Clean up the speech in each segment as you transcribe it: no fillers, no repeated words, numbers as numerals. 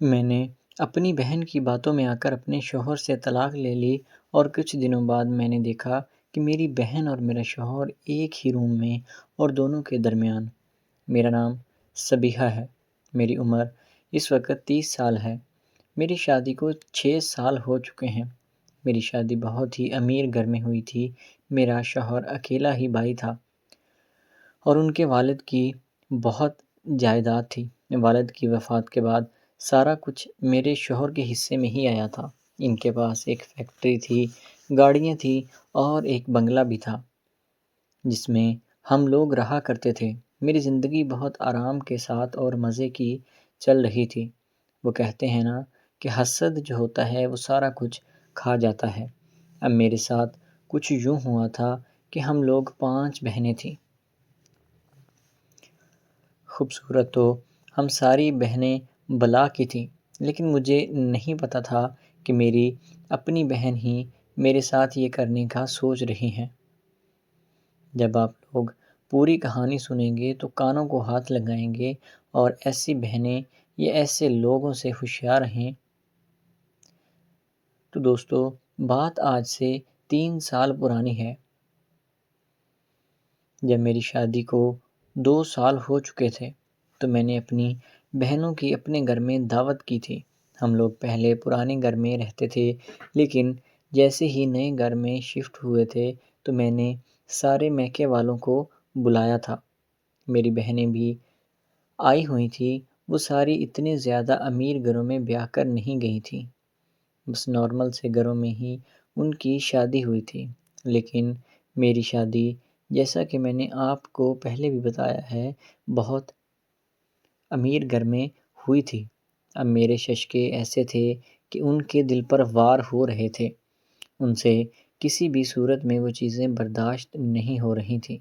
میں نے اپنی بہن کی باتوں میں آ کر اپنے شوہر سے طلاق لے لی اور کچھ دنوں بعد میں نے دیکھا کہ میری بہن اور میرا شوہر ایک ہی روم میں اور دونوں کے درمیان۔ میرا نام صبیحہ ہے۔ میری عمر اس وقت 30 سال ہے۔ میری شادی کو 6 سال ہو چکے ہیں۔ میری شادی بہت ہی امیر گھر میں ہوئی تھی۔ میرا شوہر اکیلا ہی بھائی تھا اور ان کے والد کی بہت جائیداد تھی۔ والد کی وفات کے بعد سارا کچھ میرے شوہر کے حصے میں ہی آیا تھا۔ ان کے پاس ایک فیکٹری تھی، گاڑیاں تھیں اور ایک بنگلہ بھی تھا جس میں ہم لوگ رہا کرتے تھے۔ میری زندگی بہت آرام کے ساتھ اور مزے کی چل رہی تھی۔ وہ کہتے ہیں نا کہ حسد جو ہوتا ہے وہ سارا کچھ کھا جاتا ہے۔ اب میرے ساتھ کچھ یوں ہوا تھا کہ ہم لوگ 5 بہنیں تھیں۔ خوبصورت تو ہم ساری بہنیں بلا کی تھیں، لیکن مجھے نہیں پتہ تھا کہ میری اپنی بہن ہی میرے ساتھ یہ کرنے کا سوچ رہی ہیں۔ جب آپ لوگ پوری کہانی سنیں گے تو کانوں کو ہاتھ لگائیں گے، اور ایسی بہنیں یا ایسے لوگوں سے ہوشیار رہیں۔ تو دوستو، بات آج سے 3 سال پرانی ہے، جب میری شادی کو 2 سال ہو چکے تھے تو میں نے اپنی بہنوں کی اپنے گھر میں دعوت کی تھی۔ ہم لوگ پہلے پرانے گھر میں رہتے تھے، لیکن جیسے ہی نئے گھر میں شفٹ ہوئے تھے تو میں نے سارے میکے والوں کو بلایا تھا۔ میری بہنیں بھی آئی ہوئی تھیں۔ وہ ساری اتنے زیادہ امیر گھروں میں بیاہ کر نہیں گئی تھیں، بس نارمل سے گھروں میں ہی ان کی شادی ہوئی تھی۔ لیکن میری شادی، جیسا کہ میں نے آپ کو پہلے بھی بتایا ہے، بہت امیر گھر میں ہوئی تھی۔ اب میرے ششکے ایسے تھے کہ ان کے دل پر وار ہو رہے تھے۔ ان سے کسی بھی صورت میں وہ چیزیں برداشت نہیں ہو رہی تھیں۔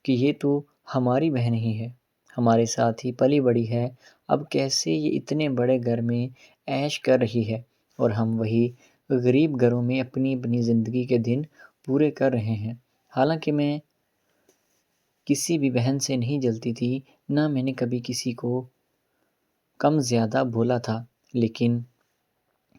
کہ یہ تو ہماری بہن ہی ہے، ہمارے ساتھ ہی پلی بڑی ہے، اب کیسے یہ اتنے بڑے گھر میں عیش کر رہی ہے اور ہم وہی غریب گھروں میں اپنی اپنی زندگی کے دن پورے کر رہے ہیں۔ حالانکہ میں کسی بھی بہن سے نہیں جلتی تھی، نہ میں نے کبھی کسی کو کم زیادہ بولا تھا، لیکن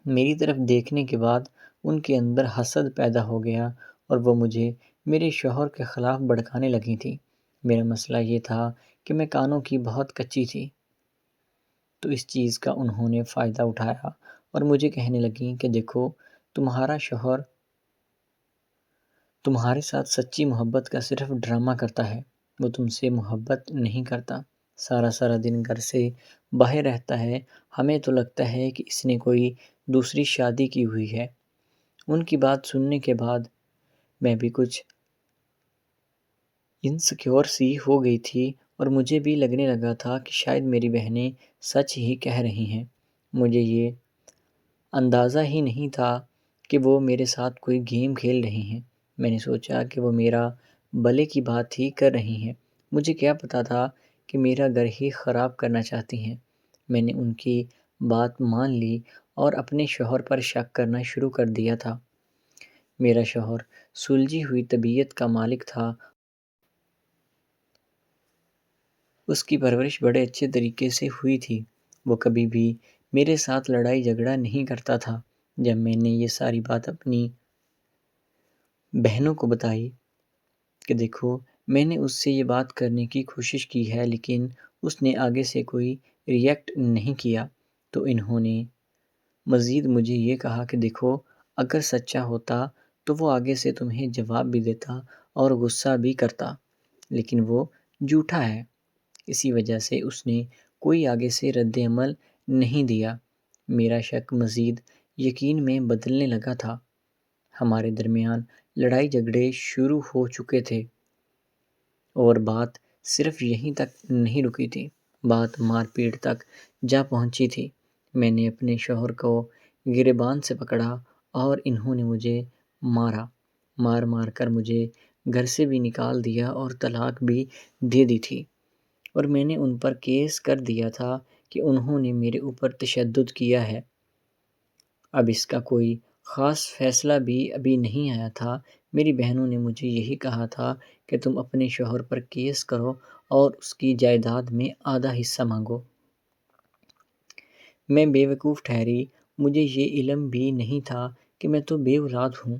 میری طرف دیکھنے کے بعد ان کے اندر حسد پیدا ہو گیا اور وہ مجھے میرے شوہر کے خلاف بھڑکانے لگی تھی۔ میرا مسئلہ یہ تھا کہ میں کانوں کی بہت کچی تھی، تو اس چیز کا انہوں نے فائدہ اٹھایا اور مجھے کہنے لگیں کہ دیکھو، تمہارا شوہر تمہارے ساتھ سچی محبت کا صرف ڈرامہ کرتا ہے، وہ تم سے محبت نہیں کرتا، سارا دن گھر سے باہر رہتا ہے، ہمیں تو لگتا ہے کہ اس نے کوئی دوسری شادی کی ہوئی ہے۔ ان کی بات سننے کے بعد میں بھی کچھ انسیکیور سی ہو گئی تھی اور مجھے بھی لگنے لگا تھا کہ شاید میری بہنیں سچ ہی کہہ رہی ہیں۔ مجھے یہ اندازہ ہی نہیں تھا کہ وہ میرے ساتھ کوئی گیم کھیل رہی ہیں۔ میں نے سوچا کہ وہ میرا بھلے کی بات ہی کر رہی ہیں، مجھے کیا پتا تھا کہ میرا گھر ہی خراب کرنا چاہتی ہیں۔ میں نے ان کی بات مان لی اور اپنے شوہر پر شک کرنا شروع کر دیا تھا۔ میرا شوہر سلجھی ہوئی طبیعت کا مالک تھا۔ اس کی پرورش بڑے اچھے طریقے سے ہوئی تھی۔ وہ کبھی بھی میرے ساتھ لڑائی جھگڑا نہیں کرتا تھا۔ جب میں نے یہ ساری بات اپنی بہنوں کو بتائی کہ دیکھو، میں نے اس سے یہ بات کرنے کی کوشش کی ہے، لیکن اس نے آگے سے کوئی ریئیکٹ نہیں کیا، تو انہوں نے مزید مجھے یہ کہا کہ دیکھو، اگر سچا ہوتا تو وہ آگے سے تمہیں جواب بھی دیتا اور غصہ بھی کرتا، لیکن وہ جھوٹا ہے، اسی وجہ سے اس نے کوئی آگے سے رد عمل نہیں دیا۔ میرا شک مزید یقین میں بدلنے لگا تھا۔ ہمارے درمیان لڑائی جھگڑے شروع ہو چکے تھے اور بات صرف یہیں تک نہیں رکی تھی، بات مار پیٹ تک جا پہنچی تھی۔ میں نے اپنے شوہر کو گریبان سے پکڑا اور انہوں نے مجھے مار کر مجھے گھر سے بھی نکال دیا اور طلاق بھی دے دی تھی، اور میں نے ان پر کیس کر دیا تھا کہ انہوں نے میرے اوپر تشدد کیا ہے۔ اب اس کا کوئی خاص فیصلہ بھی ابھی نہیں آیا تھا۔ میری بہنوں نے مجھے یہی کہا تھا کہ تم اپنے شوہر پر کیس کرو اور اس کی جائیداد میں آدھا حصہ مانگو۔ میں بے وقوف ٹھہری، مجھے یہ علم بھی نہیں تھا کہ میں تو بے اولاد ہوں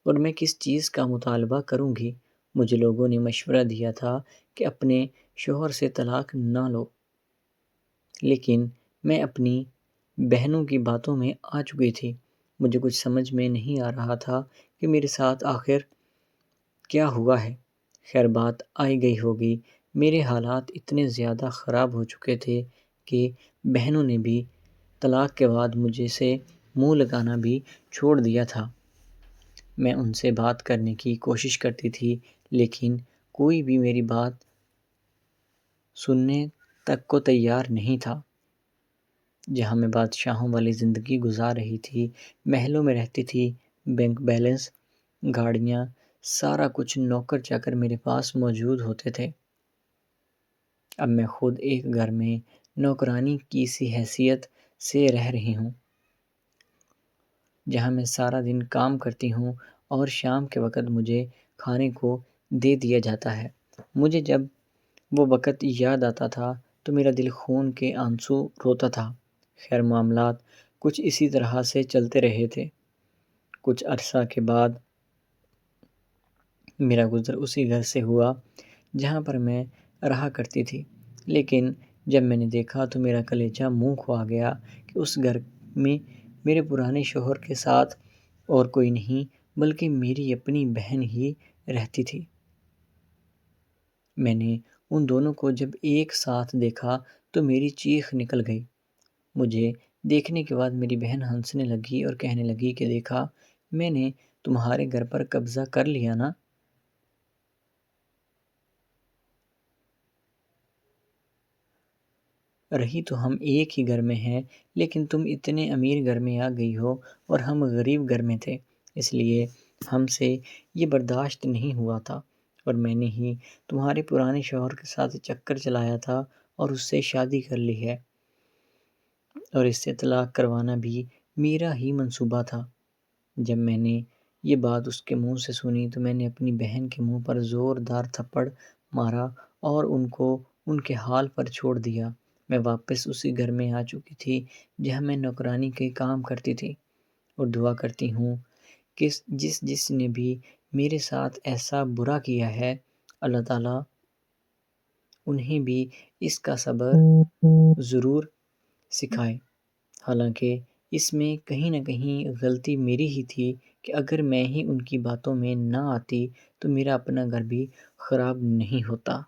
اور میں کس چیز کا مطالبہ کروں گی۔ مجھے لوگوں نے مشورہ دیا تھا کہ اپنے شوہر سے طلاق نہ لو، لیکن میں اپنی بہنوں کی باتوں میں آ چکی تھی۔ مجھے کچھ سمجھ میں نہیں آ رہا تھا کہ میرے ساتھ آخر کیا ہوا ہے۔ خیر بات آئی گئی ہوگی، میرے حالات اتنے زیادہ خراب ہو چکے تھے کہ بہنوں نے بھی طلاق کے بعد مجھے سے منہ لگانا بھی چھوڑ دیا تھا۔ میں ان سے بات کرنے کی کوشش کرتی تھی، لیکن کوئی بھی میری بات سننے تک کو تیار نہیں تھا۔ جہاں میں بادشاہوں والی زندگی گزار رہی تھی، محلوں میں رہتی تھی، بینک بیلنس، گاڑیاں، سارا کچھ نوکر چاکر میرے پاس موجود ہوتے تھے۔ اب میں خود ایک گھر میں نوکرانی کی سی حیثیت سے رہ رہی ہوں، جہاں میں سارا دن کام کرتی ہوں اور شام کے وقت مجھے کھانے کو دے دیا جاتا ہے۔ مجھے جب وہ وقت یاد آتا تھا تو میرا دل خون کے آنسو روتا تھا۔ خیر معاملات کچھ اسی طرح سے چلتے رہے تھے۔ کچھ عرصہ کے بعد میرا گزر اسی گھر سے ہوا جہاں پر میں رہا کرتی تھی، لیکن جب میں نے دیکھا تو میرا کلیجہ منہ کھوا گیا کہ اس گھر میں میرے پرانے شوہر کے ساتھ اور کوئی نہیں بلکہ میری اپنی بہن ہی رہتی تھی۔ میں نے ان دونوں کو جب ایک ساتھ دیکھا تو میری چیخ نکل گئی۔ مجھے دیکھنے کے بعد میری بہن ہنسنے لگی اور کہنے لگی کہ دیکھا، میں نے تمہارے گھر پر قبضہ کر لیا نا۔ رہی تو ہم ایک ہی گھر میں ہیں، لیکن تم اتنے امیر گھر میں آ گئی ہو اور ہم غریب گھر میں تھے، اس لیے ہم سے یہ برداشت نہیں ہوا تھا اور میں نے ہی تمہارے پرانے شوہر کے ساتھ چکر چلایا تھا اور اس سے شادی کر لی ہے، اور اس سے طلاق کروانا بھی میرا ہی منصوبہ تھا۔ جب میں نے یہ بات اس کے منہ سے سنی تو میں نے اپنی بہن کے منہ پر زوردار تھپڑ مارا اور ان کو ان کے حال پر چھوڑ دیا۔ میں واپس اسی گھر میں آ چکی تھی جہاں میں نوکرانی کے کام کرتی تھی، اور دعا کرتی ہوں کہ جس نے بھی میرے ساتھ ایسا برا کیا ہے، اللہ تعالیٰ انہیں بھی اس کا صبر ضرور سکھائے۔ حالانکہ اس میں کہیں نہ کہیں غلطی میری ہی تھی کہ اگر میں ہی ان کی باتوں میں نہ آتی تو میرا اپنا گھر بھی خراب نہیں ہوتا۔